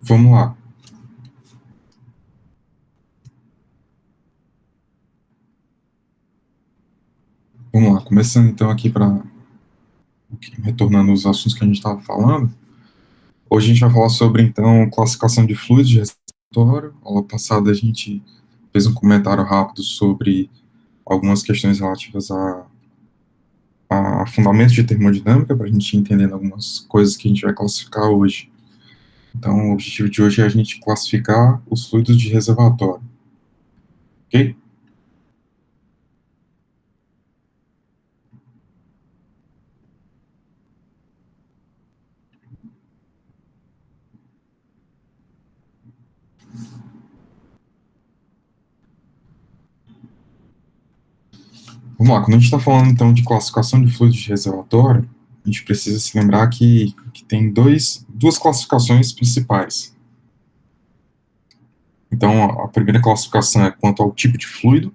Vamos lá. Vamos lá, começando então aqui para retornando os assuntos que a gente estava falando. Hoje a gente vai falar sobre então classificação de fluidos de reservatório. Aula passada a gente fez um comentário rápido sobre algumas questões relativas a fundamentos de termodinâmica, para a gente ir entendendo algumas coisas que a gente vai classificar hoje. Então, o objetivo de hoje é a gente classificar os fluidos de reservatório. Ok? Vamos lá, quando a gente está falando então de classificação de fluidos de reservatório, a gente precisa se lembrar que tem duas classificações principais. Então, a primeira classificação é quanto ao tipo de fluido.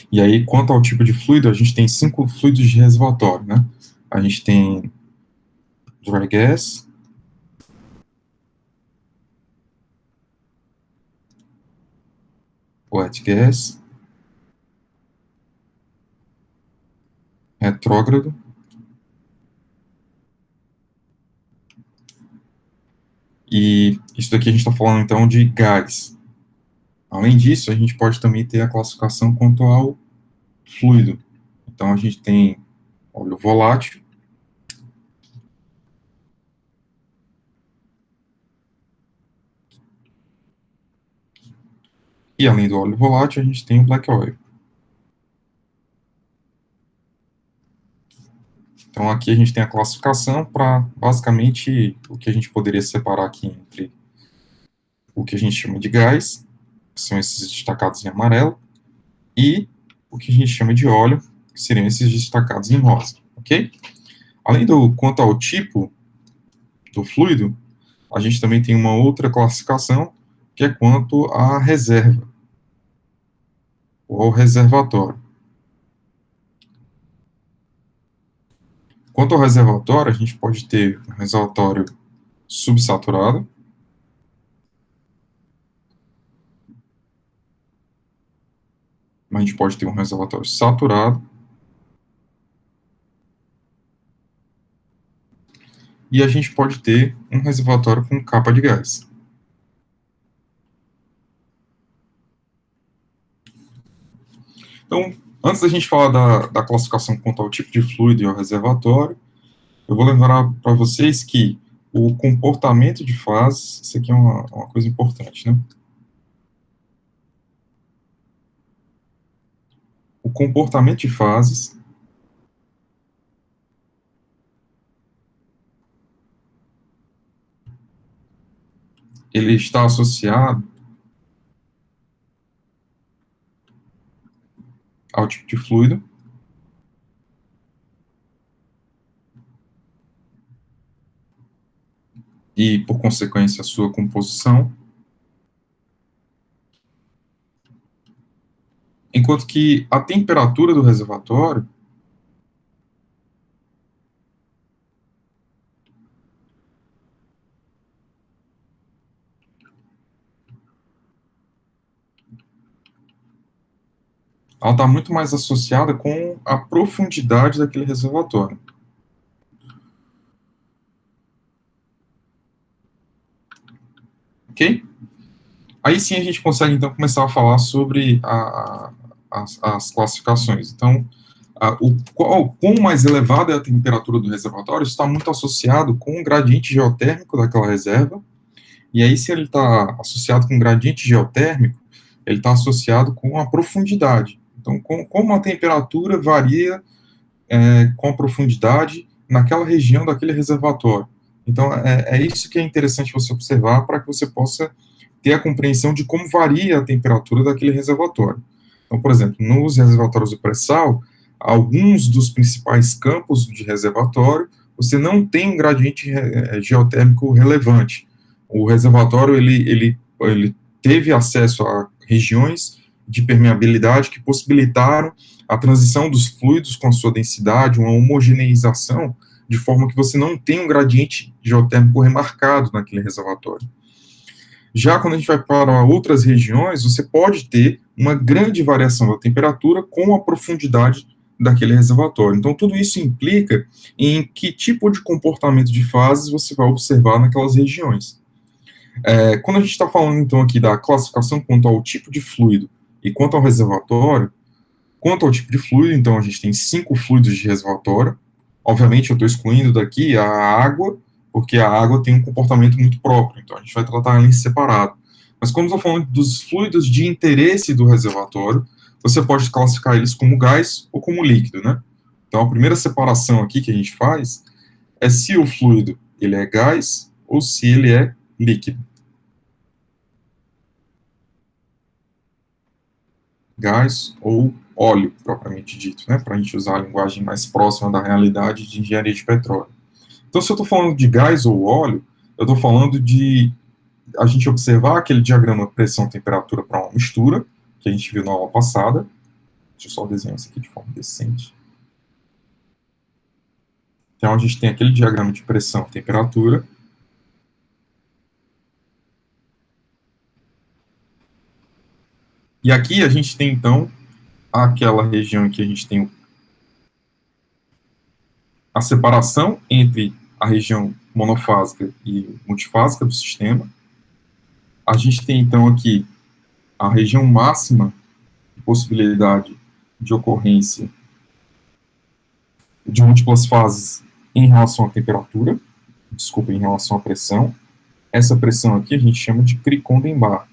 E aí, quanto ao tipo de fluido, a gente tem 5 fluidos de reservatório, né? A gente tem dry gas, wet gas, retrógrado, e isso daqui a gente está falando então de gás. Além disso, a gente pode também ter a classificação quanto ao fluido. Então, a gente tem óleo volátil, e além do óleo volátil, a gente tem o black oil. Então, aqui a gente tem a classificação para, basicamente, o que a gente poderia separar aqui entre o que a gente chama de gás, que são esses destacados em amarelo, e o que a gente chama de óleo, que seriam esses destacados em rosa, ok? Além do quanto ao tipo do fluido, a gente também tem uma outra classificação, que é quanto à reserva, ou ao reservatório. Quanto ao reservatório, a gente pode ter um reservatório subsaturado, mas a gente pode ter um reservatório saturado, e a gente pode ter um reservatório com capa de gás. Então, antes da gente falar da classificação quanto ao tipo de fluido e ao reservatório, eu vou lembrar para vocês que o comportamento de fases, isso aqui é uma coisa importante, né? O comportamento de fases ele está associado ao tipo de fluido e, por consequência, a sua composição, enquanto que a temperatura do reservatório ela está muito mais associada com a profundidade daquele reservatório. Ok? Aí sim a gente consegue, então, começar a falar sobre as classificações. Então, quão mais elevada é a temperatura do reservatório está muito associado com o gradiente geotérmico daquela reserva, e aí se ele está associado com o gradiente geotérmico, ele está associado com a profundidade. Então, como a temperatura varia com a profundidade naquela região daquele reservatório. Então, é isso que é interessante você observar para que você possa ter a compreensão de como varia a temperatura daquele reservatório. Então, por exemplo, nos reservatórios do pré-sal, alguns dos principais campos de reservatório, você não tem um gradiente geotérmico relevante. O reservatório, ele teve acesso a regiões de permeabilidade que possibilitaram a transição dos fluidos com a sua densidade, uma homogeneização, de forma que você não tem um gradiente geotérmico remarcado naquele reservatório. Já quando a gente vai para outras regiões, você pode ter uma grande variação da temperatura com a profundidade daquele reservatório. Então, tudo isso implica em que tipo de comportamento de fases você vai observar naquelas regiões. Quando a gente está falando, então, aqui da classificação quanto ao tipo de fluido e quanto ao reservatório, quanto ao tipo de fluido, então, a gente tem 5 fluidos de reservatório. Obviamente, eu estou excluindo daqui a água, porque a água tem um comportamento muito próprio, então a gente vai tratar ela em separado. Mas quando eu estou falando dos fluidos de interesse do reservatório, você pode classificar eles como gás ou como líquido, né? Então, a primeira separação aqui que a gente faz é se o fluido ele é gás ou se ele é líquido. Gás ou óleo, propriamente dito, né? Para a gente usar a linguagem mais próxima da realidade de engenharia de petróleo. Então, se eu estou falando de gás ou óleo, eu estou falando de a gente observar aquele diagrama pressão-temperatura para uma mistura, que a gente viu na aula passada. Deixa eu só desenhar isso aqui de forma decente. Então, a gente tem aquele diagrama de pressão-temperatura. E aqui a gente tem, então, aquela região em que a gente tem a separação entre a região monofásica e multifásica do sistema. A gente tem, então, aqui a região máxima de possibilidade de ocorrência de múltiplas fases em relação à temperatura, em relação à pressão. Essa pressão aqui a gente chama de Criconden-Barr.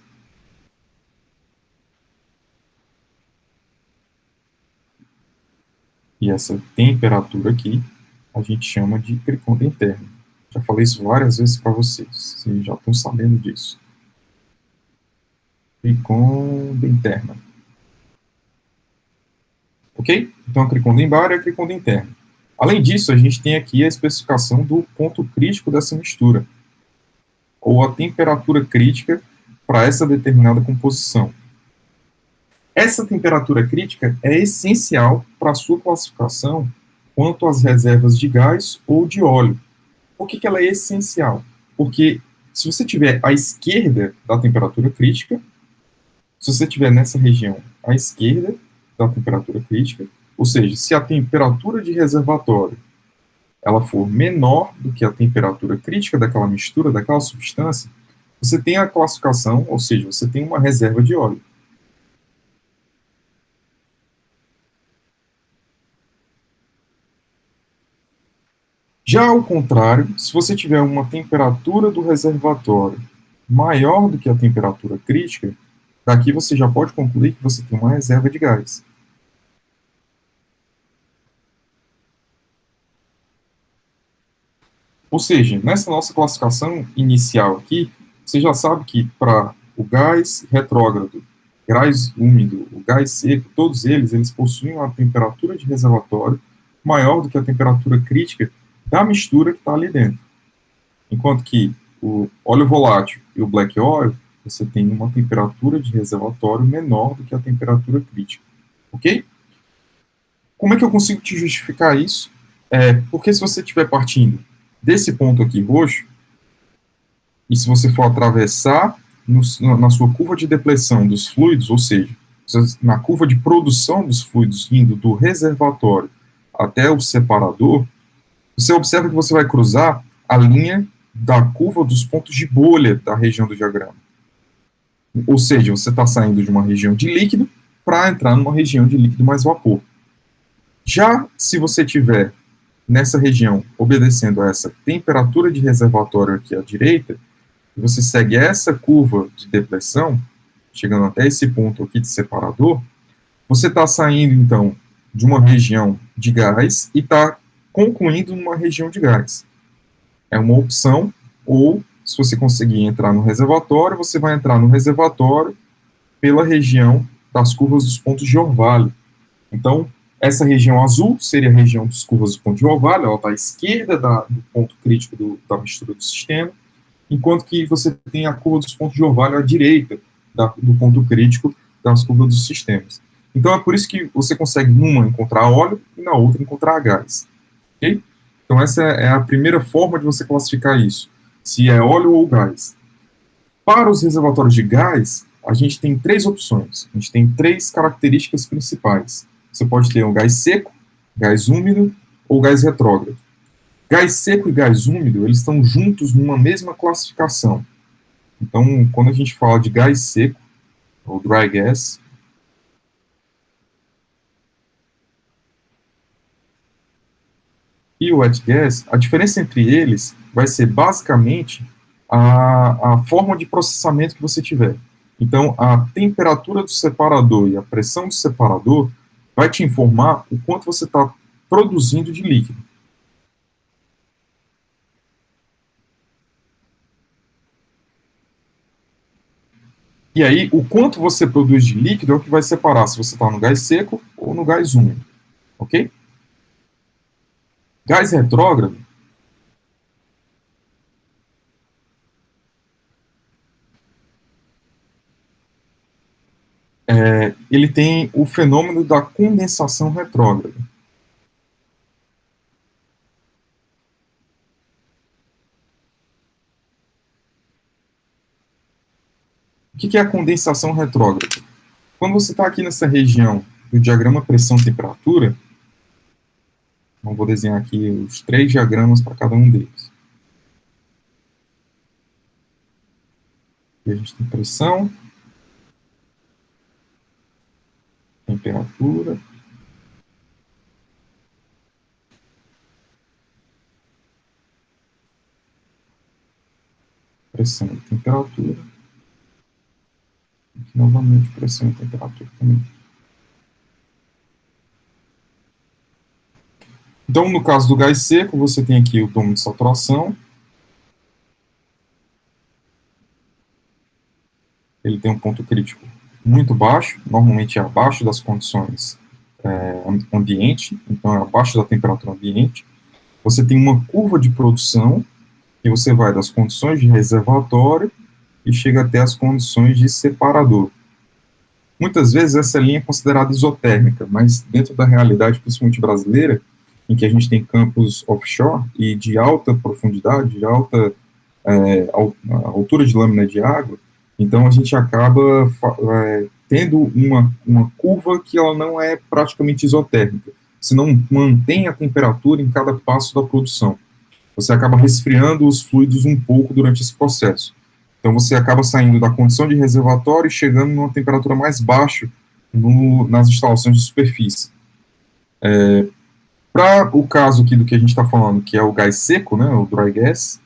E essa temperatura aqui a gente chama de Criconden térmico. Já falei isso várias vezes para vocês, vocês já estão sabendo disso. Criconden térmico. Ok? Então, a Criconden-Barr é a Criconden térmico. Além disso, a gente tem aqui a especificação do ponto crítico dessa mistura, ou a temperatura crítica para essa determinada composição. Essa temperatura crítica é essencial para a sua classificação quanto às reservas de gás ou de óleo. Por que ela é essencial? Porque se você tiver à esquerda da temperatura crítica, se você tiver nessa região à esquerda da temperatura crítica, ou seja, se a temperatura de reservatório ela for menor do que a temperatura crítica daquela mistura, daquela substância, você tem a classificação, ou seja, você tem uma reserva de óleo. Já ao contrário, se você tiver uma temperatura do reservatório maior do que a temperatura crítica, daqui você já pode concluir que você tem uma reserva de gás. Ou seja, nessa nossa classificação inicial aqui, você já sabe que para o gás retrógrado, gás úmido, o gás seco, todos eles possuem uma temperatura de reservatório maior do que a temperatura crítica da mistura que está ali dentro. Enquanto que o óleo volátil e o black oil, você tem uma temperatura de reservatório menor do que a temperatura crítica. Ok? Como é que eu consigo te justificar isso? Porque se você estiver partindo desse ponto aqui roxo, e se você for atravessar na sua curva de depleção dos fluidos, ou seja, na curva de produção dos fluidos vindo do reservatório até o separador, você observa que você vai cruzar a linha da curva dos pontos de bolha da região do diagrama. Ou seja, você está saindo de uma região de líquido para entrar numa região de líquido mais vapor. Já se você tiver nessa região obedecendo a essa temperatura de reservatório aqui à direita, e você segue essa curva de depressão, chegando até esse ponto aqui de separador, você está saindo, então, de uma região de gás e está concluindo numa região de gás. É uma opção, ou, se você conseguir entrar no reservatório, você vai entrar no reservatório pela região das curvas dos pontos de orvalho. Então, essa região azul seria a região das curvas dos pontos de orvalho, ela está à esquerda do ponto crítico da mistura do sistema, enquanto que você tem a curva dos pontos de orvalho à direita do ponto crítico das curvas dos sistemas. Então, é por isso que você consegue, numa, encontrar óleo e na outra encontrar gás. Ok? Então, essa é a primeira forma de você classificar isso, se é óleo ou gás. Para os reservatórios de gás, a gente tem três opções. A gente tem três características principais. Você pode ter um gás seco, gás úmido ou gás retrógrado. Gás seco e gás úmido, eles estão juntos numa mesma classificação. Então, quando a gente fala de gás seco, ou dry gas, e o wet gas, a diferença entre eles vai ser basicamente a forma de processamento que você tiver. Então, a temperatura do separador e a pressão do separador vai te informar o quanto você está produzindo de líquido. E aí, o quanto você produz de líquido é o que vai separar se você está no gás seco ou no gás úmido, ok? Gás retrógrado, ele tem o fenômeno da condensação retrógrada. O que é a condensação retrógrada? Quando você está aqui nessa região do diagrama pressão-temperatura, então vou desenhar aqui os três diagramas para cada um deles. E a gente tem pressão, temperatura, pressão e temperatura. Aqui, novamente, pressão e temperatura também. Então, no caso do gás seco, você tem aqui o domo de saturação. Ele tem um ponto crítico muito baixo, normalmente é abaixo das condições ambiente, então é abaixo da temperatura ambiente. Você tem uma curva de produção, que você vai das condições de reservatório e chega até as condições de separador. Muitas vezes essa linha é considerada isotérmica, mas dentro da realidade, principalmente brasileira, em que a gente tem campos offshore e de alta profundidade, de alta altura de lâmina de água, então a gente acaba tendo uma curva que ela não é praticamente isotérmica, você não mantém a temperatura em cada passo da produção. Você acaba resfriando os fluidos um pouco durante esse processo. Então você acaba saindo da condição de reservatório e chegando numa temperatura mais baixa nas instalações de superfície. Para o caso aqui do que a gente está falando, que é o gás seco, né, o dry gas,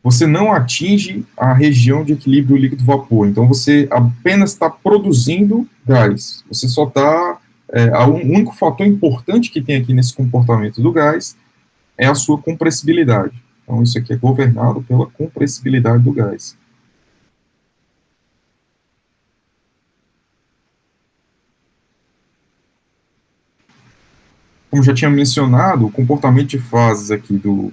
você não atinge a região de equilíbrio líquido-vapor. Então você apenas está produzindo gás. Você só está... o único fator importante que tem aqui nesse comportamento do gás é a sua compressibilidade. Então, isso aqui é governado pela compressibilidade do gás. Como já tinha mencionado, o comportamento de fases aqui do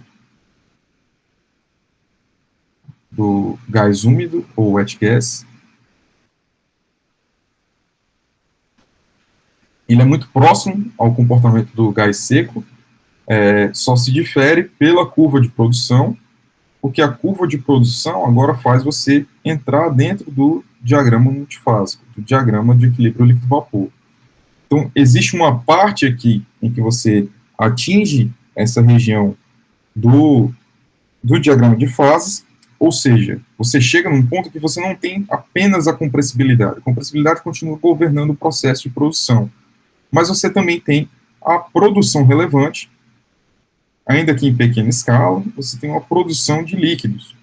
gás úmido, ou wet gas, ele é muito próximo ao comportamento do gás seco, só se difere pela curva de produção, porque a curva de produção agora faz você entrar dentro do diagrama multifásico, do diagrama de equilíbrio líquido-vapor. Então, existe uma parte aqui em que você atinge essa região do diagrama de fases, ou seja, você chega num ponto que você não tem apenas a compressibilidade. A compressibilidade continua governando o processo de produção, mas você também tem a produção relevante, ainda que em pequena escala, você tem uma produção de líquidos.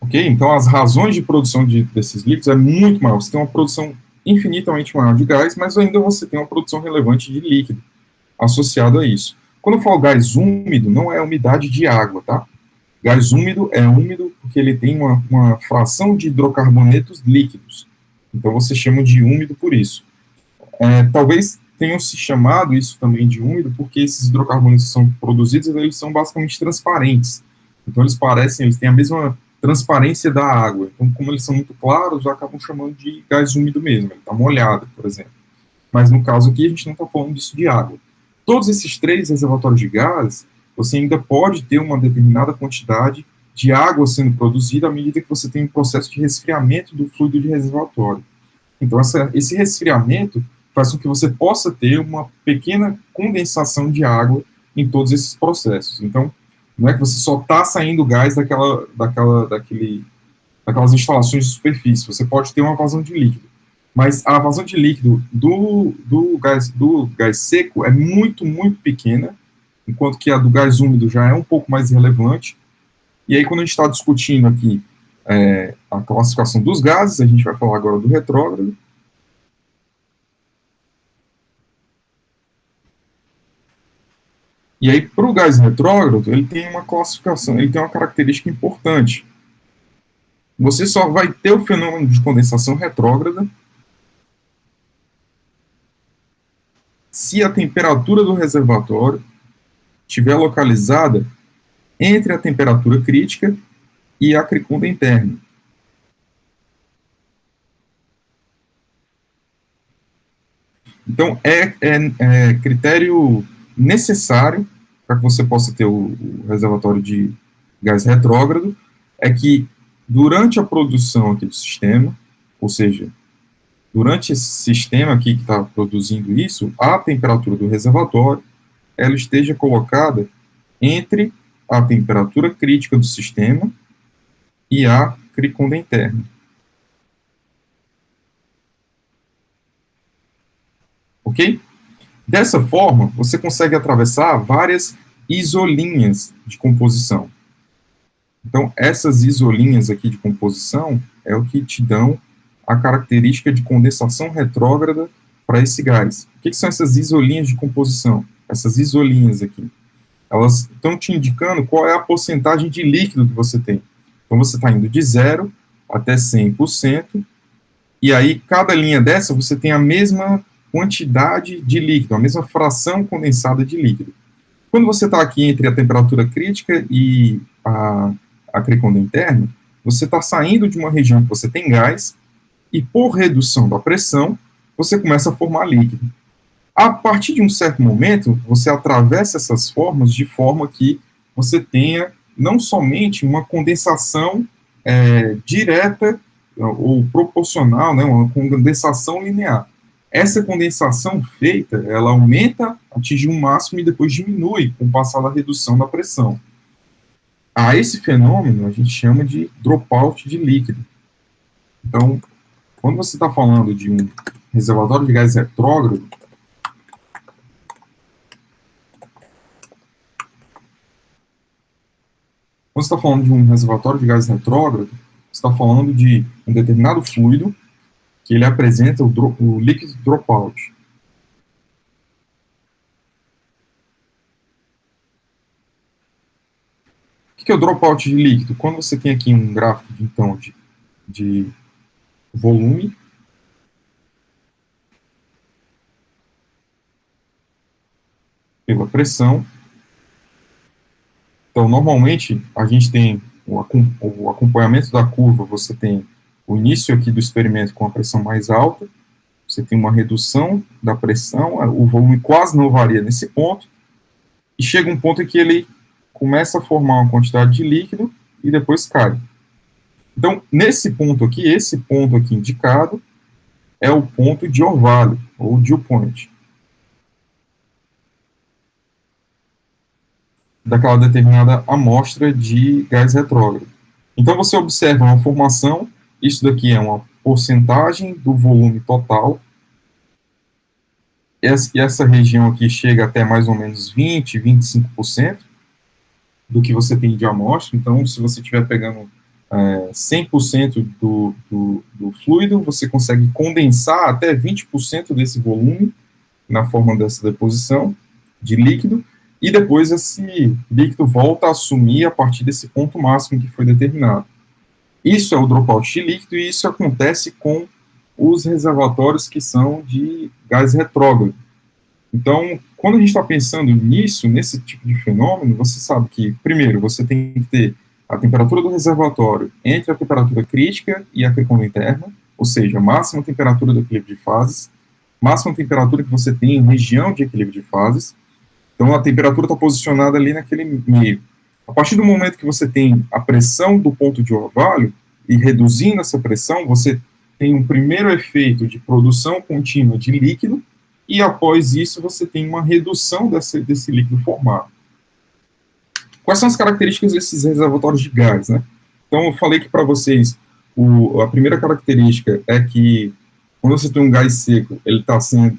Ok? Então, as razões de produção desses líquidos é muito maior. Você tem uma produção infinitamente maior de gás, mas ainda você tem uma produção relevante de líquido associado a isso. Quando eu falo gás úmido, não é umidade de água, tá? Gás úmido é úmido porque ele tem uma fração de hidrocarbonetos líquidos. Então, você chama de úmido por isso. Talvez tenham se chamado isso também de úmido porque esses hidrocarbonetos que são produzidos, eles são basicamente transparentes. Então, eles têm a mesma transparência da água. Então, como eles são muito claros, acabam chamando de gás úmido mesmo, ele está molhado, por exemplo. Mas no caso aqui, a gente não está falando disso de água. Todos esses três reservatórios de gás, você ainda pode ter uma determinada quantidade de água sendo produzida à medida que você tem um processo de resfriamento do fluido de reservatório. Então, esse resfriamento faz com que você possa ter uma pequena condensação de água em todos esses processos. Então, não é que você só está saindo gás daquelas instalações de superfície, você pode ter uma vazão de líquido. Mas a vazão de líquido do gás seco é muito, muito pequena, enquanto que a do gás úmido já é um pouco mais relevante. E aí, quando a gente está discutindo aqui a classificação dos gases, a gente vai falar agora do retrógrado. E aí, para o gás retrógrado, ele tem uma classificação, ele tem uma característica importante. Você só vai ter o fenômeno de condensação retrógrada se a temperatura do reservatório estiver localizada entre a temperatura crítica e a cricunda interna. Então, é critério necessário para que você possa ter o reservatório de gás retrógrado, é que durante a produção aqui do sistema, ou seja, durante esse sistema aqui que está produzindo isso, a temperatura do reservatório, ela esteja colocada entre a temperatura crítica do sistema e a cricunda interna. Ok? Dessa forma, você consegue atravessar várias isolinhas de composição. Então, essas isolinhas aqui de composição é o que te dão a característica de condensação retrógrada para esse gás. O que são essas isolinhas de composição? Essas isolinhas aqui. Elas estão te indicando qual é a porcentagem de líquido que você tem. Então, você está indo de 0 até 100%, e aí, cada linha dessa, você tem a mesma quantidade de líquido, a mesma fração condensada de líquido. Quando você está aqui entre a temperatura crítica e a cricunda interna, você está saindo de uma região que você tem gás, e por redução da pressão, você começa a formar líquido. A partir de um certo momento, você atravessa essas formas de forma que você tenha não somente uma condensação direta ou proporcional, né, uma condensação linear. Essa condensação feita, ela aumenta, atinge um máximo e depois diminui com o passar da redução da pressão. A esse fenômeno a gente chama de dropout de líquido. Então, quando você está falando de um reservatório de gás retrógrado, quando você está falando de um reservatório de gás retrógrado, você está falando de um determinado fluido que ele apresenta o líquido dropout. O que é o dropout de líquido? Quando você tem aqui um gráfico de volume pela pressão. Então, normalmente, a gente tem o acompanhamento da curva, você tem o início aqui do experimento com a pressão mais alta, você tem uma redução da pressão, o volume quase não varia nesse ponto, e chega um ponto em que ele começa a formar uma quantidade de líquido e depois cai. Então, nesse ponto aqui, esse ponto aqui indicado é o ponto de orvalho, ou dew point, daquela determinada amostra de gás retrógrado. Então, você observa uma formação, isso daqui é uma porcentagem do volume total, e essa região aqui chega até mais ou menos 20, 25% do que você tem de amostra. Então, se você estiver pegando 100% do fluido, você consegue condensar até 20% desse volume na forma dessa deposição de líquido, e depois esse líquido volta a assumir a partir desse ponto máximo que foi determinado. Isso é o dropout de líquido, e isso acontece com os reservatórios que são de gás retrógrado. Então, quando a gente está pensando nisso, nesse tipo de fenômeno, você sabe que, primeiro, você tem que ter a temperatura do reservatório entre a temperatura crítica e a criconda interna, ou seja, a máxima temperatura do equilíbrio de fases, máxima temperatura que você tem em região de equilíbrio de fases. Então, a temperatura está posicionada ali naquele meio. A partir do momento que você tem a pressão do ponto de orvalho, e reduzindo essa pressão, você tem um primeiro efeito de produção contínua de líquido, e após isso você tem uma redução desse líquido formado. Quais são as características desses reservatórios de gás, né? Então, eu falei que para vocês, a primeira característica é que quando você tem um gás seco, ele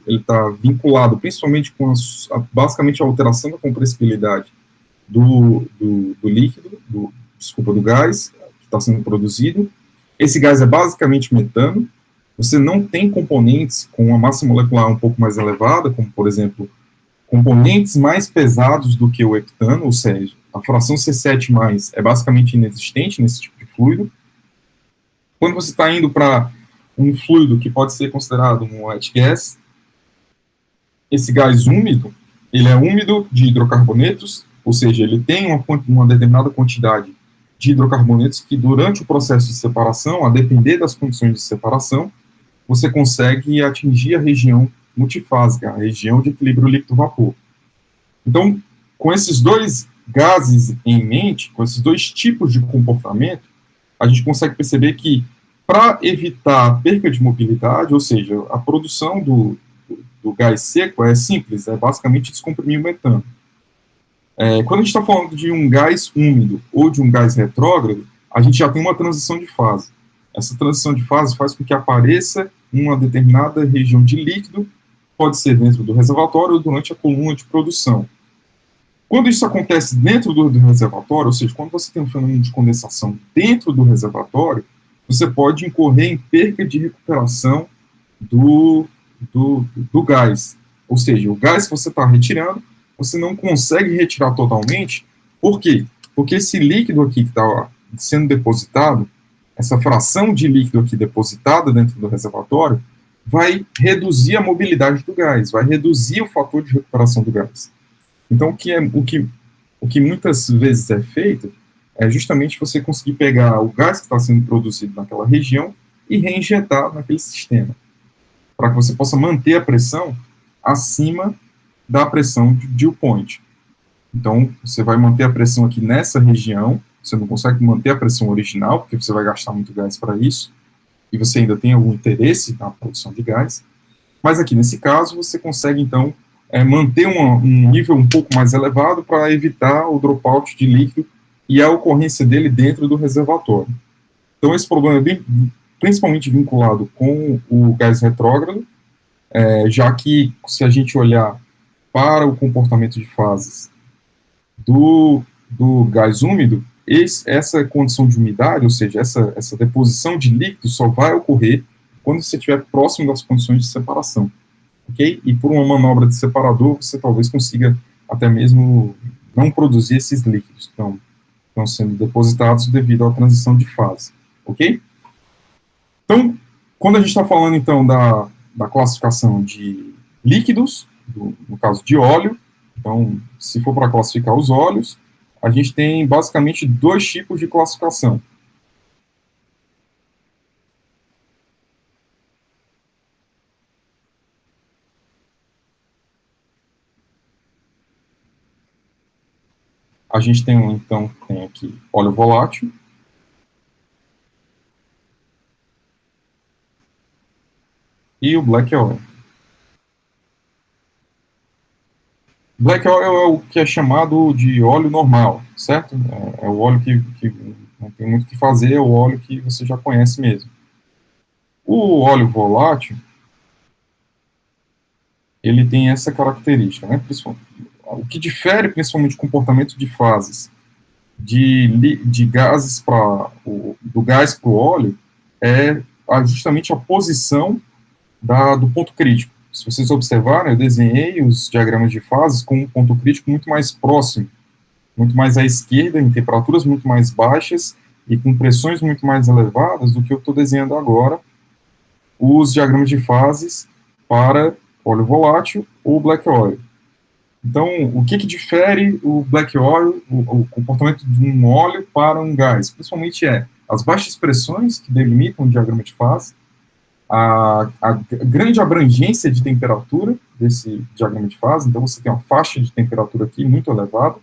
está vinculado principalmente com basicamente a alteração da compressibilidade do líquido, do gás que está sendo produzido. Esse gás é basicamente metano. Você não tem componentes com uma massa molecular um pouco mais elevada, como, por exemplo, componentes mais pesados do que o heptano, ou seja, a fração C7+, é basicamente inexistente nesse tipo de fluido. Quando você está indo para um fluido que pode ser considerado um wet gas, esse gás úmido, ele é úmido de hidrocarbonetos, ou seja, ele tem uma determinada quantidade de hidrocarbonetos que durante o processo de separação, a depender das condições de separação, você consegue atingir a região multifásica, a região de equilíbrio líquido-vapor. Então, com esses dois gases em mente, com esses dois tipos de comportamento, a gente consegue perceber que, para evitar a perca de mobilidade, ou seja, a produção do gás seco é simples, é basicamente descomprimir o metano. Quando a gente está falando de um gás úmido ou de um gás retrógrado, a gente já tem uma transição de fase. Essa transição de fase faz com que apareça uma determinada região de líquido, pode ser dentro do reservatório ou durante a coluna de produção. Quando isso acontece dentro do reservatório, ou seja, quando você tem um fenômeno de condensação dentro do reservatório, você pode incorrer em perca de recuperação do gás. Ou seja, o gás que você está retirando, você não consegue retirar totalmente. Por quê? Porque esse líquido aqui que está sendo depositado, essa fração de líquido aqui depositada dentro do reservatório, vai reduzir a mobilidade do gás, vai reduzir o fator de recuperação do gás. Então, o que muitas vezes é feito é justamente você conseguir pegar o gás que está sendo produzido naquela região e reinjetar naquele sistema, para que você possa manter a pressão acima da pressão de dew point. Então, você vai manter a pressão aqui nessa região, você não consegue manter a pressão original, porque você vai gastar muito gás para isso, e você ainda tem algum interesse na produção de gás, mas aqui nesse caso você consegue, então, manter um nível um pouco mais elevado para evitar o dropout de líquido e a ocorrência dele dentro do reservatório. Então, esse problema é principalmente vinculado com o gás retrógrado, já que, se a gente olhar para o comportamento de fases do gás úmido, essa condição de umidade, ou seja, essa deposição de líquido só vai ocorrer quando você estiver próximo das condições de separação. Okay? E por uma manobra de separador, você talvez consiga até mesmo não produzir esses líquidos que estão sendo depositados devido à transição de fase. Ok? Então, quando a gente está falando, então, da classificação de líquidos, no caso de óleo, então, se for para classificar os óleos, a gente tem basicamente dois tipos de classificação. A gente tem, então, tem aqui óleo volátil, e o black oil. Black oil é o que é chamado de óleo normal, certo? É o óleo que não tem muito o que fazer, é o óleo que você já conhece mesmo. O óleo volátil, ele tem essa característica, né? O que difere principalmente o comportamento de fases de gases do gás para o óleo é justamente a posição do ponto crítico. Se vocês observarem, eu desenhei os diagramas de fases com um ponto crítico muito mais próximo, muito mais à esquerda, em temperaturas muito mais baixas e com pressões muito mais elevadas do que eu estou desenhando agora, os diagramas de fases para óleo volátil ou black oil. Então, o que difere o black oil, o comportamento de um óleo para um gás? Principalmente as baixas pressões que delimitam o diagrama de fase, a grande abrangência de temperatura desse diagrama de fase. Então, você tem uma faixa de temperatura aqui muito elevada.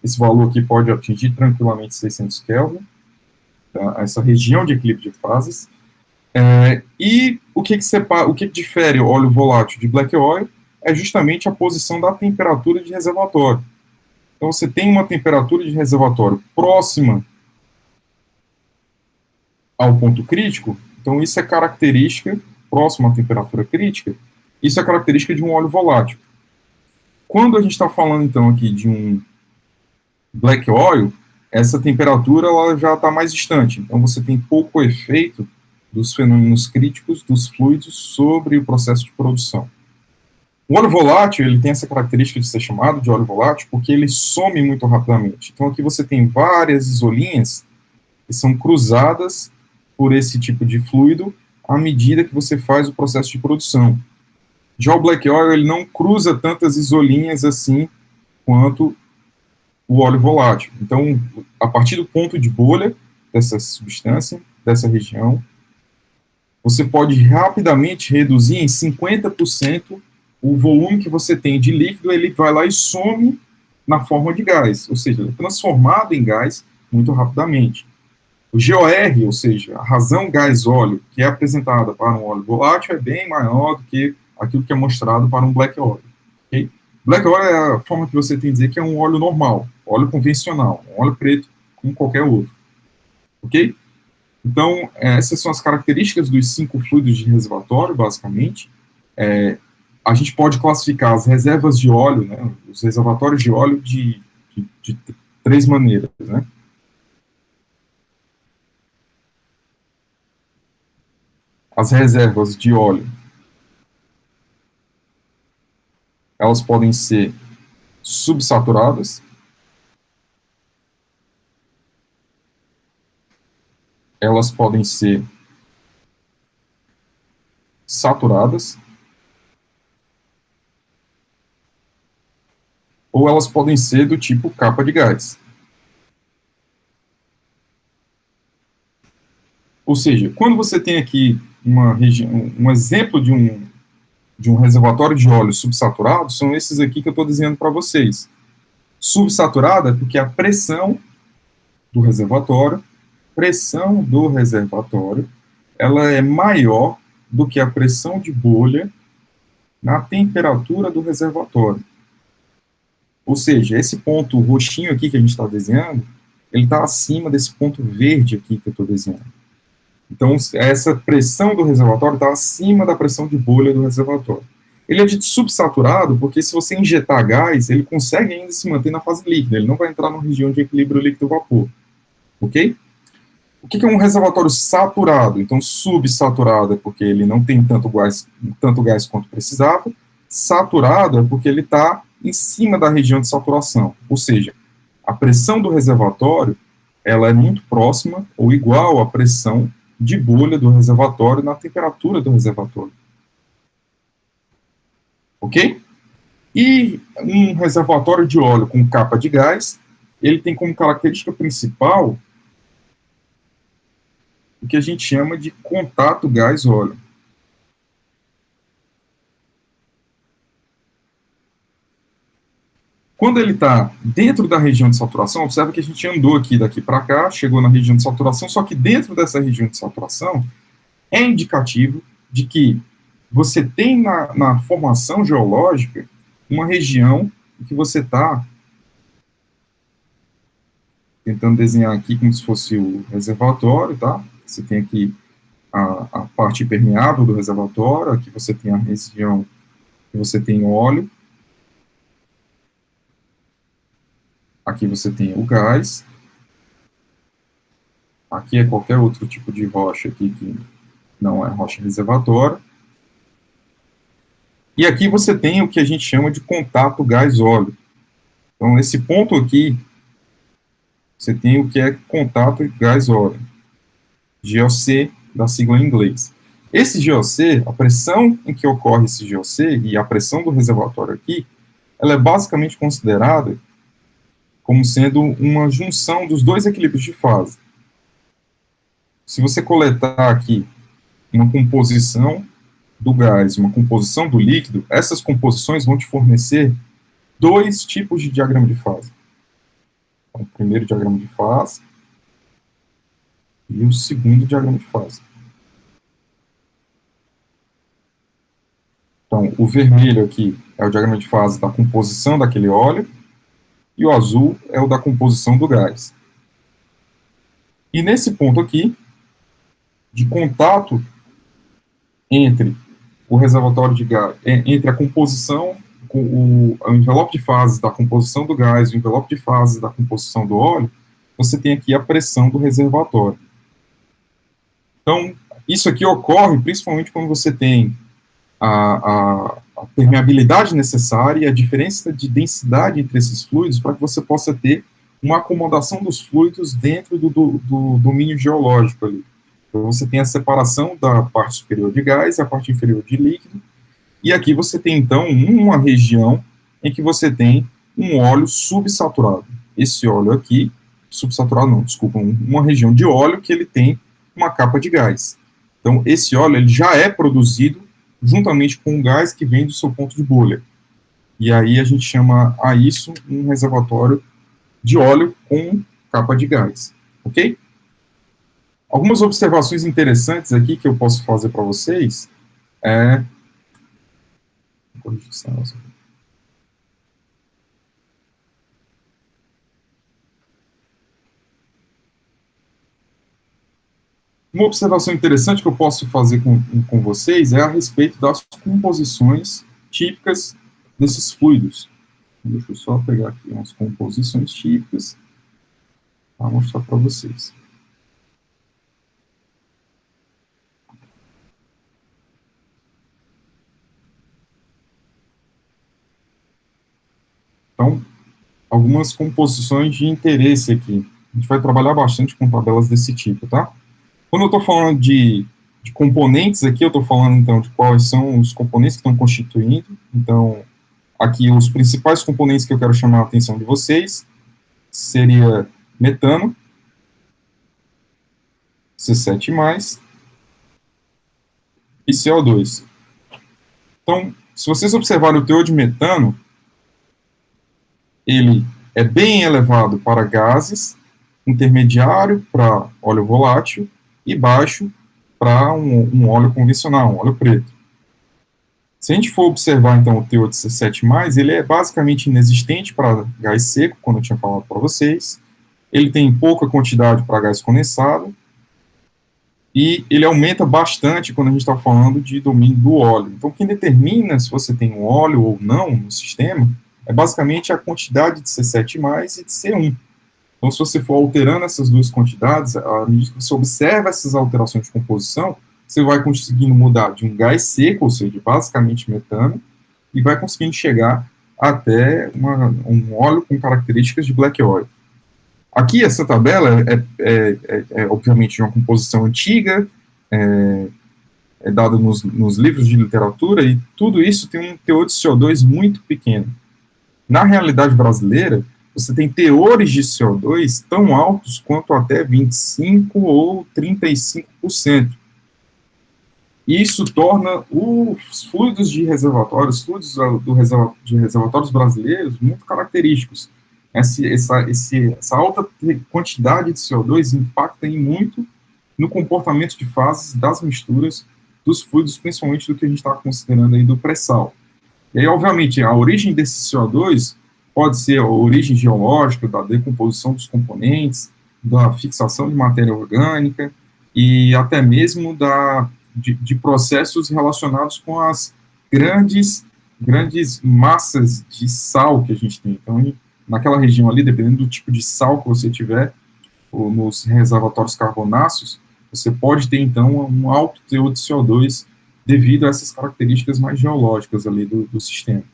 Esse valor aqui pode atingir tranquilamente 600 Kelvin, tá? Essa região de equilíbrio de fases. E o que separa, o que difere o óleo volátil de black oil é justamente a posição da temperatura de reservatório. Então, você tem uma temperatura de reservatório próxima ao ponto crítico, então isso é característica, próxima à temperatura crítica, isso é característica de um óleo volátil. Quando a gente está falando, então, aqui de um black oil, essa temperatura ela já está mais distante, então você tem pouco efeito dos fenômenos críticos dos fluidos sobre o processo de produção. O óleo volátil, ele tem essa característica de ser chamado de óleo volátil porque ele some muito rapidamente. Então, aqui você tem várias isolinhas que são cruzadas por esse tipo de fluido à medida que você faz o processo de produção. Já o black oil, ele não cruza tantas isolinhas assim quanto o óleo volátil. Então, a partir do ponto de bolha dessa substância, dessa região, você pode rapidamente reduzir em 50% o volume que você tem de líquido, ele vai lá e some na forma de gás, ou seja, ele é transformado em gás muito rapidamente. O GOR, ou seja, a razão gás-óleo que é apresentada para um óleo volátil é bem maior do que aquilo que é mostrado para um black oil. Okay? Black oil é a forma que você tem de dizer que é um óleo normal, óleo convencional, um óleo preto como qualquer outro. Ok? Então, essas são as características dos 5 fluidos de reservatório, basicamente. A gente pode classificar as reservas de óleo, né, os reservatórios de óleo de 3 maneiras, né? As reservas de óleo, elas podem ser subsaturadas, elas podem ser saturadas, ou elas podem ser do tipo capa de gás. Ou seja, quando você tem aqui um exemplo de um reservatório de óleo subsaturado, são esses aqui que eu estou desenhando para vocês. Subsaturada é porque a pressão do reservatório, ela é maior do que a pressão de bolha na temperatura do reservatório. Ou seja, esse ponto roxinho aqui que a gente está desenhando, ele está acima desse ponto verde aqui que eu estou desenhando. Então, essa pressão do reservatório está acima da pressão de bolha do reservatório. Ele é dito subsaturado porque se você injetar gás, ele consegue ainda se manter na fase líquida, ele não vai entrar na região de equilíbrio líquido-vapor. Ok? O que é um reservatório saturado? Então, subsaturado é porque ele não tem tanto gás quanto precisava, saturado é porque ele está em cima da região de saturação, ou seja, a pressão do reservatório ela é muito próxima ou igual à pressão de bolha do reservatório na temperatura do reservatório. Ok? E um reservatório de óleo com capa de gás, ele tem como característica principal o que a gente chama de contato gás-óleo. Quando ele está dentro da região de saturação, observa que a gente andou aqui daqui para cá, chegou na região de saturação, só que dentro dessa região de saturação é indicativo de que você tem na formação geológica uma região em que você está tentando desenhar aqui como se fosse o reservatório, tá? Você tem aqui a parte permeável do reservatório, aqui você tem a região que você tem óleo, aqui você tem o gás, aqui é qualquer outro tipo de rocha aqui que não é rocha reservatória, e aqui você tem o que a gente chama de contato gás-óleo. Então, nesse ponto aqui, você tem o que é contato gás-óleo, GOC, da sigla em inglês. Esse GOC, a pressão em que ocorre esse GOC e a pressão do reservatório aqui, ela é basicamente considerada como sendo uma junção dos dois equilíbrios de fase. Se você coletar aqui uma composição do gás, uma composição do líquido, essas composições vão te fornecer dois tipos de diagrama de fase. Então, o primeiro diagrama de fase e o segundo diagrama de fase. Então, o vermelho aqui é o diagrama de fase da composição daquele óleo, e o azul é o da composição do gás. E nesse ponto aqui, de contato entre o reservatório de gás, entre a composição, o envelope de fases da composição do gás e o envelope de fases da composição do óleo, você tem aqui a pressão do reservatório. Então, isso aqui ocorre principalmente quando você tem a permeabilidade necessária e a diferença de densidade entre esses fluidos para que você possa ter uma acomodação dos fluidos dentro do domínio geológico ali. Então, você tem a separação da parte superior de gás e a parte inferior de líquido, e aqui você tem, então, uma região em que você tem um óleo subsaturado. Esse óleo aqui, subsaturado não, desculpa, uma região de óleo que ele tem uma capa de gás. Então, esse óleo ele já é produzido juntamente com o gás que vem do seu ponto de bolha. E aí a gente chama a isso um reservatório de óleo com capa de gás, ok? Algumas observações interessantes aqui que eu posso fazer para vocês é... Uma observação interessante que eu posso fazer com vocês é a respeito das composições típicas desses fluidos. Deixa eu só pegar aqui umas composições típicas para mostrar para vocês. Então, algumas composições de interesse aqui. A gente vai trabalhar bastante com tabelas desse tipo, tá? Quando eu estou falando de componentes aqui, eu estou falando, então, de quais são os componentes que estão constituindo. Então, aqui, os principais componentes que eu quero chamar a atenção de vocês seria metano, C7+, e CO2. Então, se vocês observarem o teor de metano, ele é bem elevado para gases, intermediário para óleo volátil e baixo para um óleo convencional, um óleo preto. Se a gente for observar, então, o teor de C7+, ele é basicamente inexistente para gás seco, como eu tinha falado para vocês. Ele tem pouca quantidade para gás condensado, e ele aumenta bastante quando a gente está falando de domínio do óleo. Então, quem determina se você tem um óleo ou não no sistema é basicamente a quantidade de C7+, e de C1. Então, se você for alterando essas duas quantidades, à medida que você observa essas alterações de composição, você vai conseguindo mudar de um gás seco, ou seja, basicamente metano, e vai conseguindo chegar até um óleo com características de black oil. Aqui, essa tabela obviamente, de uma composição antiga, é dada nos livros de literatura, e tudo isso tem um teor de CO2 muito pequeno. Na realidade brasileira, você tem teores de CO2 tão altos quanto até 25% ou 35%. Isso torna os fluidos de reservatórios, fluidos de reservatórios brasileiros muito característicos. Essa alta quantidade de CO2 impacta em muito no comportamento de fases das misturas dos fluidos, principalmente do que a gente está considerando aí do pré-sal. E aí, obviamente, a origem desse CO2 pode ser a origem geológica, da decomposição dos componentes, da fixação de matéria orgânica e até mesmo de processos relacionados com as grandes massas de sal que a gente tem. Então, naquela região ali, dependendo do tipo de sal que você tiver, ou nos reservatórios carbonáceos, você pode ter, então, um alto teor de CO2 devido a essas características mais geológicas ali do sistema.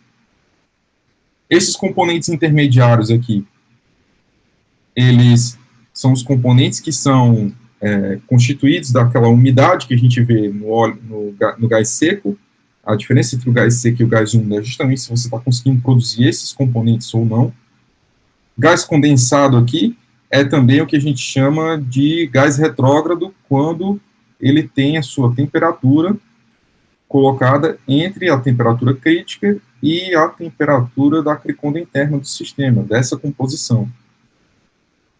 Esses componentes intermediários aqui, eles são os componentes que são constituídos daquela umidade que a gente vê no óleo, no gás seco. A diferença entre o gás seco e o gás úmido é justamente se você está conseguindo produzir esses componentes ou não. Gás condensado aqui é também o que a gente chama de gás retrógrado, quando ele tem a sua temperatura colocada entre a temperatura crítica e a temperatura da criconda interna do sistema, dessa composição.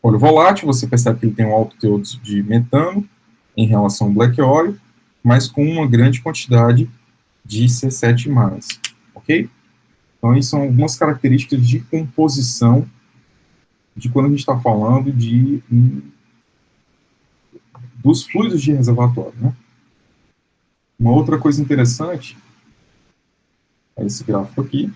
Óleo volátil, você percebe que ele tem um alto teor de metano em relação ao black oil, mas com uma grande quantidade de C7+, ok? Então, isso são algumas características de composição de quando a gente está falando dos fluidos de reservatório, né? Uma outra coisa interessante é esse gráfico aqui.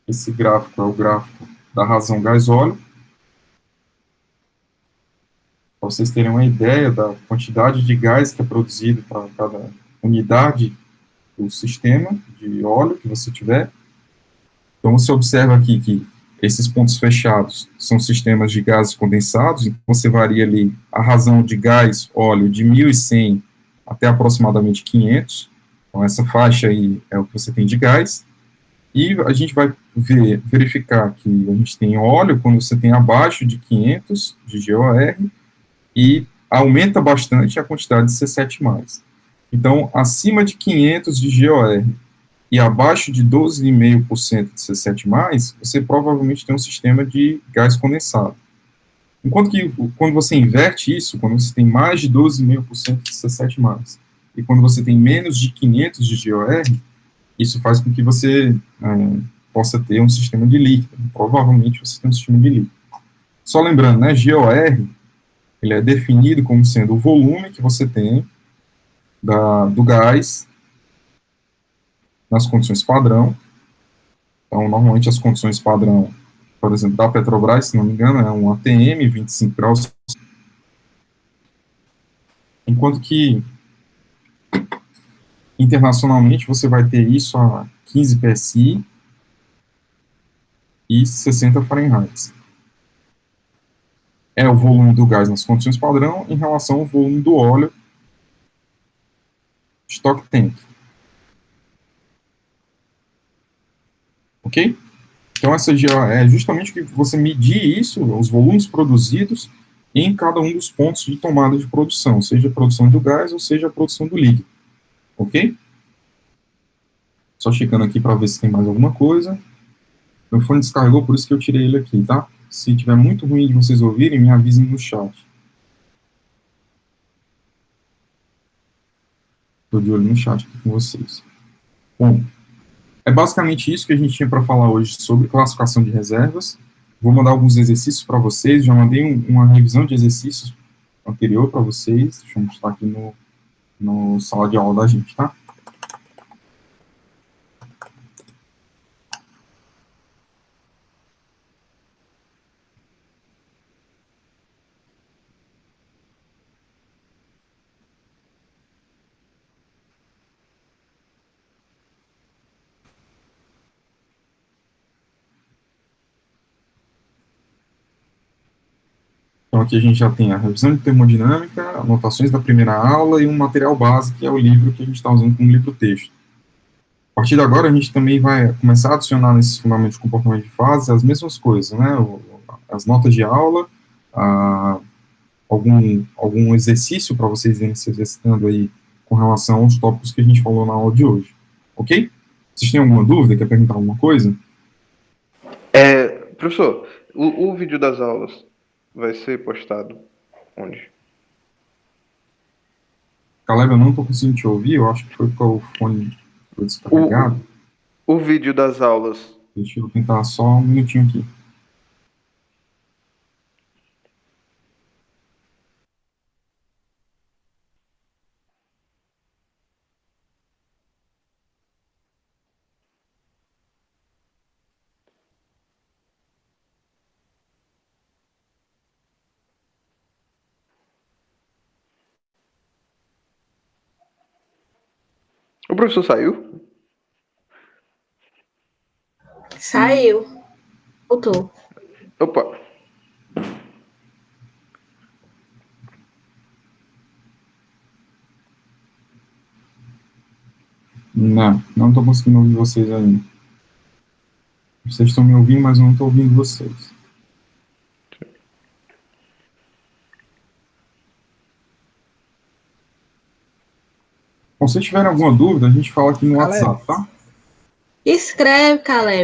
Esse gráfico é o gráfico da razão gás-óleo, para vocês terem uma ideia da quantidade de gás que é produzido para cada unidade do sistema de óleo que você tiver. Então, você observa aqui que esses pontos fechados são sistemas de gases condensados, então você varia ali a razão de gás, óleo, de 1.100 até aproximadamente 500. Então, essa faixa aí é o que você tem de gás. E a gente vai verificar que a gente tem óleo quando você tem abaixo de 500 de GOR, e aumenta bastante a quantidade de C7+. Então, acima de 500 de GOR e abaixo de 12,5% de C7+, você provavelmente tem um sistema de gás condensado. Enquanto que, quando você inverte isso, quando você tem mais de 12,5% de C7+, e quando você tem menos de 500 de GOR, isso faz com que você possa ter um sistema de líquido. Provavelmente você tem um sistema de líquido. Só lembrando, né, GOR, ele é definido como sendo o volume que você tem do gás nas condições padrão. Então, normalmente as condições padrão, por exemplo, da Petrobras, se não me engano, é um ATM, 25 graus. Enquanto que, internacionalmente, você vai ter isso a 15 PSI e 60 Fahrenheit. É o volume do gás nas condições padrão em relação ao volume do óleo stock tank. Ok? Então, essa é justamente que você medir isso, os volumes produzidos, em cada um dos pontos de tomada de produção, seja a produção do gás ou seja a produção do líquido. Ok? Só checando aqui para ver se tem mais alguma coisa. Meu fone descarregou, por isso que eu tirei ele aqui, tá? Se tiver muito ruim de vocês ouvirem, me avisem no chat. Estou de olho no chat aqui com vocês. Bom, é basicamente isso que a gente tinha para falar hoje sobre classificação de reservas. Vou mandar alguns exercícios para vocês. Já mandei uma revisão de exercícios anterior para vocês. Deixa eu mostrar aqui no sala de aula da gente, tá? Então, aqui a gente já tem a revisão de termodinâmica, anotações da primeira aula e um material base, que é o livro que a gente está usando como livro-texto. A partir de agora, a gente também vai começar a adicionar nesses fundamentos de comportamento de fase as mesmas coisas, né? As notas de aula, algum exercício para vocês irem se exercitando aí com relação aos tópicos que a gente falou na aula de hoje. Ok? Vocês têm alguma dúvida? Quer perguntar alguma coisa? Professor, o vídeo das aulas vai ser postado onde? Caleb, eu não estou conseguindo te ouvir, eu acho que foi porque o fone foi descarregado. O vídeo das aulas. Deixa eu tentar só um minutinho aqui. O professor saiu? Saiu. Voltou. Opa. Não estou conseguindo ouvir vocês ainda. Vocês estão me ouvindo, mas eu não estou ouvindo vocês. Bom, se vocês tiverem alguma dúvida, a gente fala aqui no WhatsApp, tá? Escreve, Caleb.